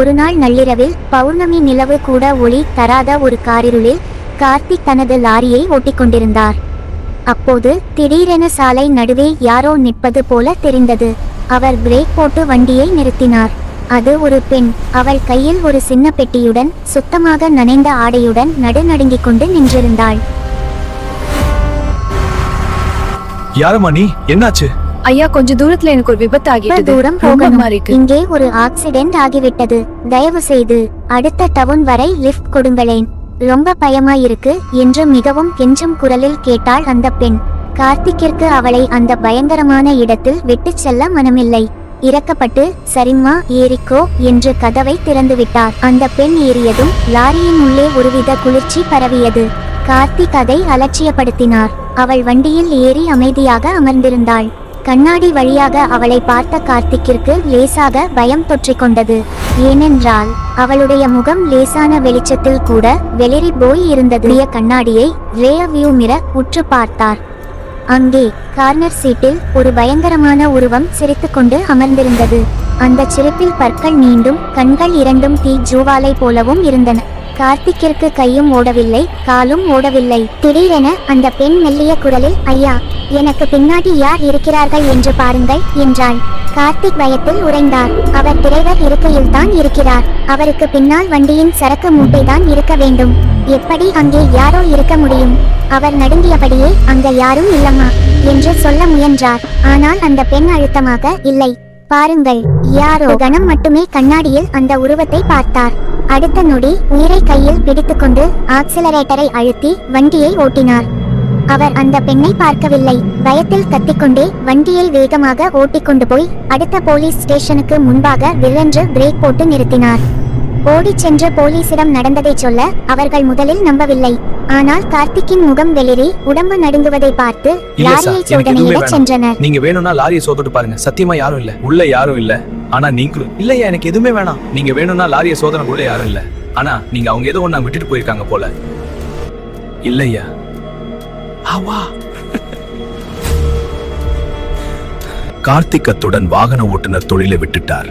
ஒரு நாள் நள்ளிரவில் பௌர்ணமி நிலவு கூட ஒளி தராத ஒரு காரிருளில் கார்த்திக் தனது லாரியை ஓட்டிக்கொண்டிருந்தார். அப்போது திடீரென சாலை நடுவே யாரோ நிற்பது போல தெரிந்தது. அவர் பிரேக் போட்டு வண்டியை நிறுத்தினார். அது ஒரு பெண். அவள் கையில் ஒரு சின்ன பெட்டியுடன் சுத்தமாக நனைந்த ஆடையுடன் நடுநடுங்கிக் கொண்டு நின்றிருந்தாள். யாரம்மா நீ? என்னாச்சு? ஐயா, கொஞ்ச தூரத்துல எனக்கு ஒரு விபத்து ஆகிட்டது. தூரம் போகணும். இங்கே ஒரு ஆக்சிடென்ட் ஆகிவிட்டது. தயவு செய்து அடுத்த டவுன் வரை லிஃப்ட் கொடுங்களேன். ரொம்ப பயமாயிருக்கு என்று மிகவும் கெஞ்சும் குரலில் கேட்டாள் அந்த பெண். கார்த்திக்கிற்கு அவளை அந்த பயங்கரமான இடத்தில் விட்டுச் செல்ல மனமில்லை. இறக்கப்பட்டு சரிம்மா ஏறிக்கோ என்று கதவை திறந்துவிட்டார். அந்த பெண் ஏறியதும் லாரியின் உள்ளே ஒருவித குளிர்ச்சி பரவியது. கார்த்திக் அதை அலட்சியப்படுத்தினார். அவள் வண்டியில் ஏறி அமைதியாக அமர்ந்திருந்தாள். கண்ணாடி வழியாக அவளை பார்த்த கார்த்திக்கிற்கு லேசாக பயம் தொற்றிக்கொண்டது. ஏனென்றால் அவளுடைய முகம் லேசான வெளிச்சத்தில் கூட வெளிரி போய் இருந்தது. கண்ணாடியை ரியர் வியூ மிரர் உற்று பார்த்தார். அங்கே கார்னர் சீட்டில் ஒரு பயங்கரமான உருவம் சிரித்துக்கொண்டு அமர்ந்திருந்தது. அந்த சிரிப்பில் பற்கள் நீண்டும் கண்கள் இரண்டும் தீ ஜூவாலை போலவும் இருந்தன. கார்த்திக்கிற்கு கையும் ஓடவில்லை, காலும் ஓடவில்லை. திடீரென அந்த பெண் மெல்லிய குரலில், ஐயா, எனக்கு பின்னாடி யார் இருக்கிறார்கள் என்று பாருங்கள் என்றாள். கார்த்திக் பயத்தில் உறைந்தார். அவர் டிரைவர் இருக்கையில் தான் இருக்கிறார். அவருக்கு பின்னால் வண்டியின் சரக்கு மூட்டை தான் இருக்க வேண்டும். எப்படி அங்கே யாரோ இருக்க முடியும்? அவர் நடுங்கியபடியே, அங்க யாரும் இல்லம்மா என்று சொல்ல முயன்றார். ஆனால் அந்த பெண் அழுத்தமாக, இல்லை, பாருங்கள், யாரோ. கணம் மட்டுமே கண்ணாடியில் அந்த உருவத்தை பார்த்தார். அடுத்த நொடி உயிரை கையில் பிடித்துக்கொண்டு ஆக்சிலரேட்டரை அழுத்தி வண்டியை ஓட்டினார். அவர் அந்த பெண்ணை பார்க்கவில்லை. பயத்தில் கத்திக்கொண்டே வண்டியை வேகமாக ஓட்டிக்கொண்டு போய் அடுத்த போலீஸ் ஸ்டேஷனுக்கு முன்பாக வில்லென்று பிரேக் போட்டு நிறுத்தினார். ஓடிச் சென்று போலீசிடம் நடந்ததை சொல்ல அவர்கள் முதலில் நம்பவில்லை. ஆனால் கார்த்திக்கின் முகம் வெளிரி உடம்பு நடுங்குவதை பார்த்து லாரியை சோதனையிடச் சென்றனர். நீங்க வேணும்னா லாரியை சோதிட்டு பாருங்க. சத்தியமா யாரும் இல்ல, உள்ள யாரும் இல்ல. ஆனா நீங்களும் இல்லையா? எனக்கு எதுவுமே வேணாம். நீங்க வேணும்னா லாரியை சோதனை உள்ள யாரும் இல்ல. ஆனா நீங்க அவங்க ஏதோ ஒண்ணா விட்டுட்டு போயிருக்காங்க போல. இல்லையா? ஆவா. கார்த்திக் அத்துடன் வாகன ஓட்டுநர் தொழிலை விட்டுட்டார்.